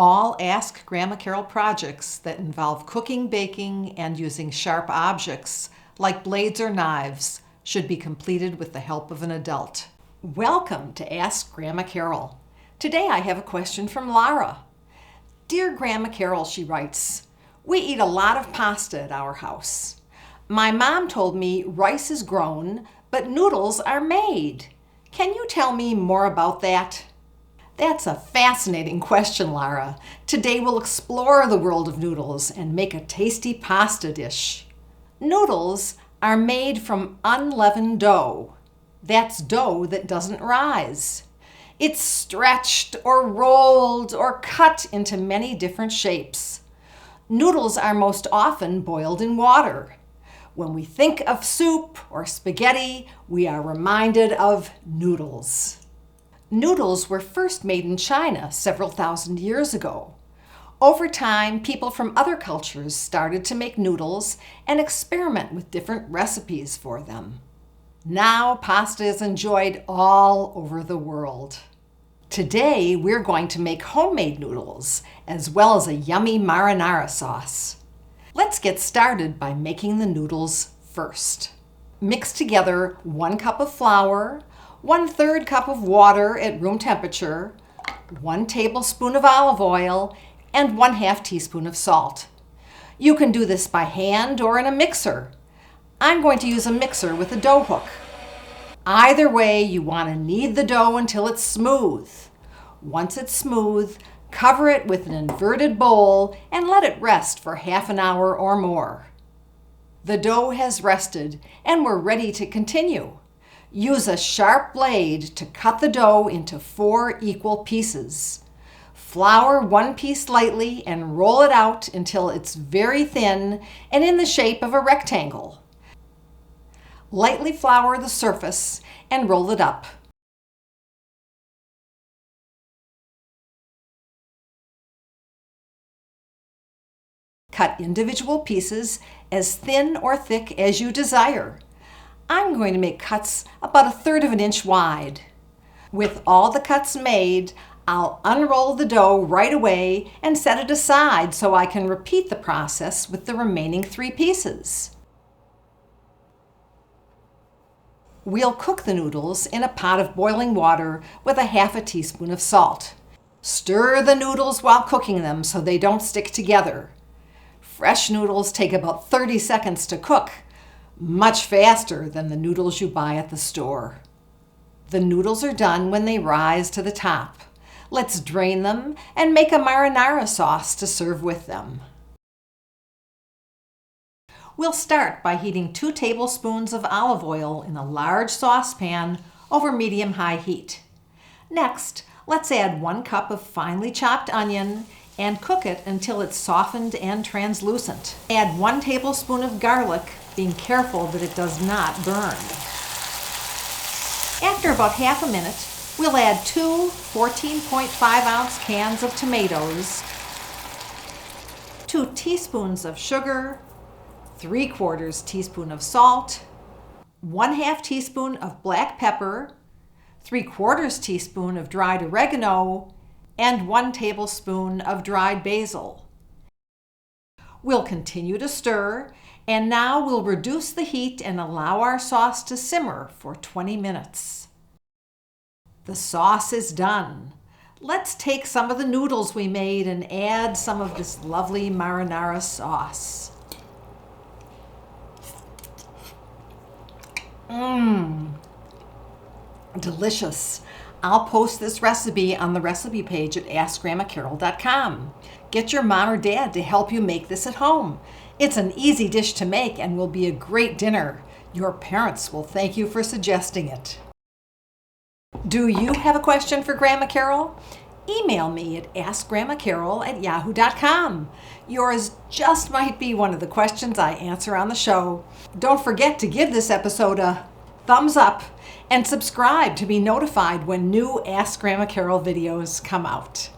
All Ask Grandma Carol projects that involve cooking, baking, and using sharp objects, like blades or knives, should be completed with the help of an adult. Welcome to Ask Grandma Carol. Today I have a question from Lara. Dear Grandma Carol, she writes, we eat a lot of pasta at our house. My mom told me rice is grown, but noodles are made. Can you tell me more about that? That's a fascinating question, Lara. Today we'll explore the world of noodles and make a tasty pasta dish. Noodles are made from unleavened dough. That's dough that doesn't rise. It's stretched or rolled or cut into many different shapes. Noodles are most often boiled in water. When we think of soup or spaghetti, we are reminded of noodles. Noodles were first made in China several thousand years ago. Over time, people from other cultures started to make noodles and experiment with different recipes for them. Now, pasta is enjoyed all over the world. Today, we're going to make homemade noodles, as well as a yummy marinara sauce. Let's get started by making the noodles first. Mix together 1 cup of flour, 1/3 cup of water at room temperature, 1 tablespoon of olive oil, and 1/2 teaspoon of salt. You can do this by hand or in a mixer. I'm going to use a mixer with a dough hook. Either way, you want to knead the dough until it's smooth. Once it's smooth, cover it with an inverted bowl and let it rest for half an hour or more. The dough has rested and we're ready to continue. Use a sharp blade to cut the dough into 4 equal pieces. Flour 1 piece lightly and roll it out until it's very thin and in the shape of a rectangle. Lightly flour the surface and roll it up. Cut individual pieces as thin or thick as you desire. I'm going to make cuts about 1/3 of an inch wide. With all the cuts made, I'll unroll the dough right away and set it aside so I can repeat the process with the remaining 3 pieces. We'll cook the noodles in a pot of boiling water with 1/2 teaspoon of salt. Stir the noodles while cooking them so they don't stick together. Fresh noodles take about 30 seconds to cook, much faster than the noodles you buy at the store. The noodles are done when they rise to the top. Let's drain them and make a marinara sauce to serve with them. We'll start by heating 2 tablespoons of olive oil in a large saucepan over medium-high heat. Next, let's add 1 cup of finely chopped onion and cook it until it's softened and translucent. Add 1 tablespoon of garlic, being careful that it does not burn. After about half a minute, we'll add 2 14.5-ounce cans of tomatoes, 2 teaspoons of sugar, 3/4 teaspoon of salt, 1/2 teaspoon of black pepper, 3/4 teaspoon of dried oregano, and 1 tablespoon of dried basil. We'll continue to stir, and now we'll reduce the heat and allow our sauce to simmer for 20 minutes. The sauce is done. Let's take some of the noodles we made and add some of this lovely marinara sauce. Delicious. I'll post this recipe on the recipe page at AskGrandmaCarol.com. Get your mom or dad to help you make this at home. It's an easy dish to make and will be a great dinner. Your parents will thank you for suggesting it. Do you have a question for Grandma Carol? Email me at AskGrandmaCarol@yahoo.com. Yours just might be one of the questions I answer on the show. Don't forget to give this episode a thumbs up and subscribe to be notified when new Ask Grandma Carol videos come out.